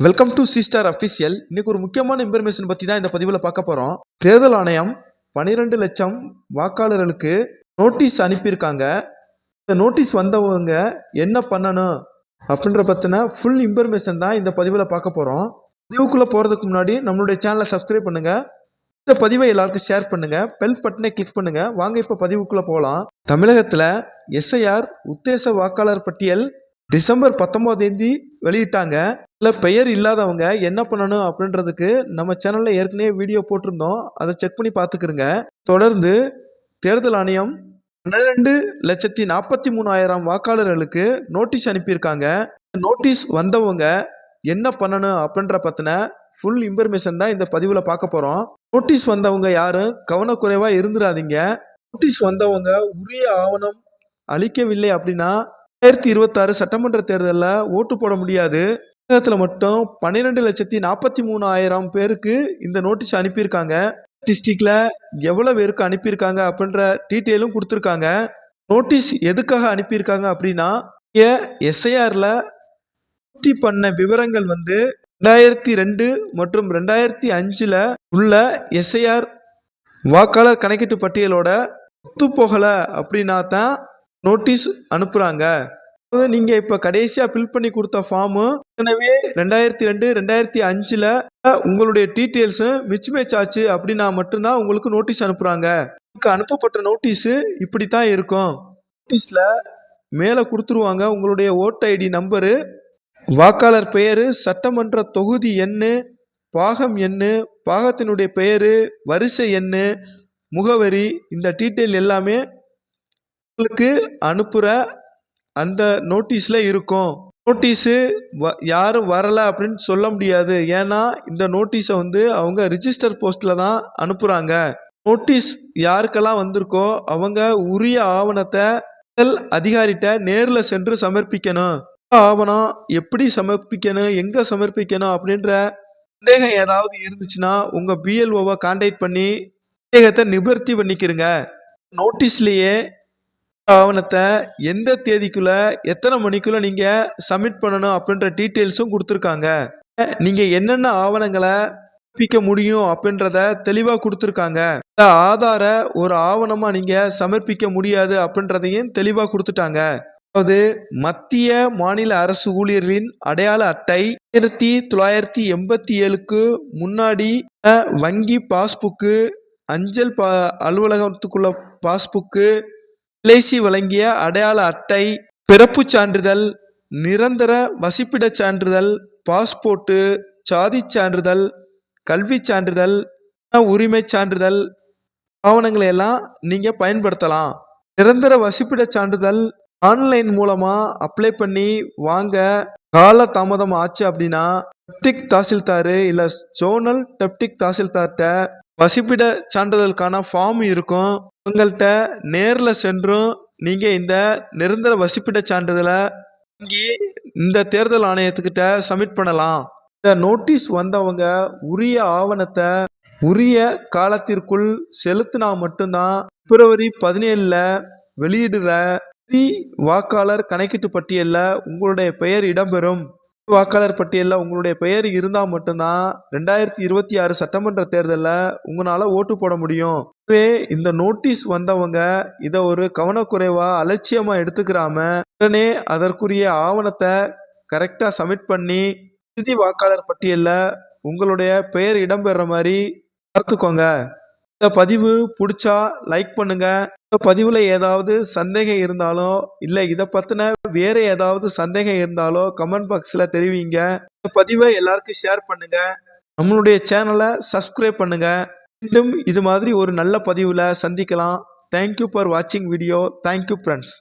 Welcome to சிஸ்டார் official. இன்னைக்கு ஒரு முக்கியமான இன்ஃபர்மேஷன் பற்றி தான் இந்த பதிவில் பார்க்க போகிறோம். தேர்தல் ஆணையம் 12 லட்சம் வாக்காளர்களுக்கு நோட்டீஸ் அனுப்பியிருக்காங்க. இந்த நோட்டீஸ் வந்தவங்க என்ன பண்ணணும் அப்படின்ற பற்றின ஃபுல் இன்ஃபர்மேஷன் தான் இந்த பதிவில் பார்க்க போகிறோம். பதிவுக்குள்ளே போகிறதுக்கு முன்னாடி நம்மளுடைய சேனலை சப்ஸ்கிரைப் பண்ணுங்கள். இந்த பதிவை எல்லாருக்கும் ஷேர் பண்ணுங்கள். பெல் பட்டனை கிளிக் பண்ணுங்கள். வாங்க இப்போ பதிவுக்குள்ளே போகலாம். தமிழகத்தில் எஸ்ஐஆர் உத்தேச வாக்காளர் பட்டியல் டிசம்பர் 19 வெளியிட்டாங்க. இல்லை பெயர் இல்லாதவங்க என்ன பண்ணணும் அப்படின்றதுக்கு நம்ம சேனலில் ஏற்கனவே வீடியோ போட்டிருந்தோம். அதை செக் பண்ணி பார்த்துக்கிறங்க. தொடர்ந்து தேர்தல் ஆணையம் 12,43,000 வாக்காளர்களுக்கு நோட்டீஸ் அனுப்பியிருக்காங்க. நோட்டீஸ் வந்தவங்க என்ன பண்ணணும் அப்படின்ற பற்றின ஃபுல் இன்ஃபர்மேஷன் தான் இந்த பதிவில் பார்க்க போகிறோம். நோட்டீஸ் வந்தவங்க யாரும் கவனக்குறைவாக இருந்துடாதீங்க. நோட்டீஸ் வந்தவங்க உரிய ஆவணம் அளிக்கவில்லை அப்படின்னா 2026 சட்டமன்ற தேர்தலில் ஓட்டு போட முடியாது. தமிழகத்தில் மட்டும் 12,43,000 பேருக்கு இந்த நோட்டீஸ் அனுப்பியிருக்காங்க. டிஸ்ட்ரிக்டில் எவ்வளோ பேருக்கு அனுப்பியிருக்காங்க அப்படின்ற டீட்டெயிலும் கொடுத்துருக்காங்க. நோட்டீஸ் எதுக்காக அனுப்பியிருக்காங்க அப்படின்னா, எஸ்ஐஆரில் பூர்த்தி பண்ண விவரங்கள் 2002 மற்றும் 2005 உள்ள எஸ்ஐஆர் வாக்காளர் கணக்கீட்டு பட்டியலோட ஒத்து போகலை அப்படின்னா தான் நோட்டீஸ் அனுப்புகிறாங்க. அதாவது நீங்கள் இப்போ கடைசியாக ஃபில் பண்ணி கொடுத்த ஃபார்மு எனவே 2002 2005 உங்களுடைய டீட்டெயில்ஸும் மிஸ்மேட்ச் ஆச்சு அப்படின்னா மட்டும்தான் உங்களுக்கு நோட்டீஸ் அனுப்புகிறாங்க. உங்களுக்கு அனுப்பப்பட்ட நோட்டீஸு இப்படி தான் இருக்கும். நோட்டீஸில் மேலே கொடுத்துருவாங்க உங்களுடைய ஓட்டு ஐடி நம்பரு, வாக்காளர் பெயர், சட்டமன்ற தொகுதி எண்ணு, பாகம் எண்ணு, பாகத்தினுடைய பெயர், வரிசை எண்ணு, முகவரி, இந்த டீட்டெயில் எல்லாமே உங்களுக்கு அனுப்புகிற அந்த நோட்டீஸில் இருக்கும். நோட்டீஸு யாரும் வரலை அப்படின்னு சொல்ல முடியாது. ஏன்னா இந்த நோட்டீஸை அவங்க ரிஜிஸ்டர் போஸ்ட்டில் தான் அனுப்புகிறாங்க. நோட்டீஸ் யாருக்கெல்லாம் வந்திருக்கோ அவங்க உரிய ஆவணத்தை அதிகாரிகிட்ட நேரில் சென்று சமர்ப்பிக்கணும். ஆவணம் எப்படி சமர்ப்பிக்கணும், எங்கே சமர்ப்பிக்கணும் அப்படின்ற சந்தேகம் ஏதாவது இருந்துச்சுன்னா உங்கள் பிஎல்ஓவை கான்டாக்ட் பண்ணி சந்தேகத்தை நிவர்த்தி பண்ணிக்கிறங்க. நோட்டீஸ்லேயே ஆவணத்தை எந்த தேதிக்குள்ள எத்தனை மணிக்குள்ள நீங்க சப்மிட் பண்ணணும் அப்படின்ற டீட்டெயில்ஸும் கொடுத்துருக்காங்க. நீங்க என்னென்ன ஆவணங்களை சமர்ப்பிக்க முடியும் அப்படின்றத தெளிவா கொடுத்துருக்காங்க. ஆதார ஒரு ஆவணமா நீங்க சமர்ப்பிக்க முடியாது அப்படின்றதையும் தெளிவா கொடுத்துட்டாங்க. அதாவது மத்திய மாநில அரசு ஊழியர்களின் அடையாள அட்டை, 1987க்கு முன்னாடி வங்கி பாஸ்புக்கு, அஞ்சல் அலுவலகத்துக்குள்ள பாஸ்புக்கு, எல்ஐசி வழங்கிய அடையாள அட்டை, பிறப்பு சான்றிதழ், நிரந்தர வசிப்பிட சான்றிதழ், பாஸ்போர்ட்டு, சாதி சான்றிதழ், கல்வி சான்றிதழ், உரிமை சான்றிதழ் ஆவணங்களை எல்லாம் நீங்க பயன்படுத்தலாம். நிரந்தர வசிப்பிட சான்றிதழ் ஆன்லைன் மூலமா அப்ளை பண்ணி வாங்க கால தாமதம் ஆச்சு அப்படின்னா டெப்டிக் தாசில்தார் இல்லை ஜோனல் டெப்டிக் தாசில்தார்கிட்ட வசிப்பிட சான்றிதழுக்கான ஃபார்ம் இருக்கும். உங்கள்கிட்ட நேரில் சென்றும் நீங்கள் இந்த நிரந்தர வசிப்பிட சான்றிதழை வாங்கி இந்த தேர்தல் ஆணையத்துக்கிட்ட சப்மிட் பண்ணலாம். இந்த நோட்டீஸ் வந்தவங்க உரிய ஆவணத்தை உரிய காலத்திற்குள் செலுத்தினா மட்டும்தான் பிப்ரவரி 17 வெளியிடுற வாக்காளர் கணக்கீட்டு பட்டியலில் உங்களுடைய பெயர் இடம்பெறும். வாக்காளர் பட்டியலில் உங்களுடைய பெயர் இருந்தால் மட்டும்தான் 2026 சட்டமன்ற தேர்தலில் உங்களால் ஓட்டு போட முடியும். எனவே இந்த நோட்டீஸ் வந்தவங்க இதை ஒரு கவனக்குறைவாக அலட்சியமாக எடுத்துக்கிறாம உடனே அதற்குரிய ஆவணத்தை கரெக்டாக சப்மிட் பண்ணி இறுதி வாக்காளர் பட்டியலில் உங்களுடைய பெயர் இடம்பெற மாதிரி பார்த்துக்கோங்க. இந்த பதிவு பிடிச்சா லைக் பண்ணுங்க. இந்த பதிவில் ஏதாவது சந்தேகம் இருந்தாலோ இல்லை இதை பற்றின வேற ஏதாவது சந்தேகம் இருந்தாலோ கமெண்ட் பாக்ஸில் தெரிவிங்க. இந்த பதிவை எல்லாருக்கும் ஷேர் பண்ணுங்க. நம்மளுடைய சேனலை சப்ஸ்கிரைப் பண்ணுங்க. மீண்டும் இது மாதிரி ஒரு நல்ல பதிவில் சந்திக்கலாம். தேங்க்யூ ஃபார் வாட்சிங் வீடியோ. Thank you friends.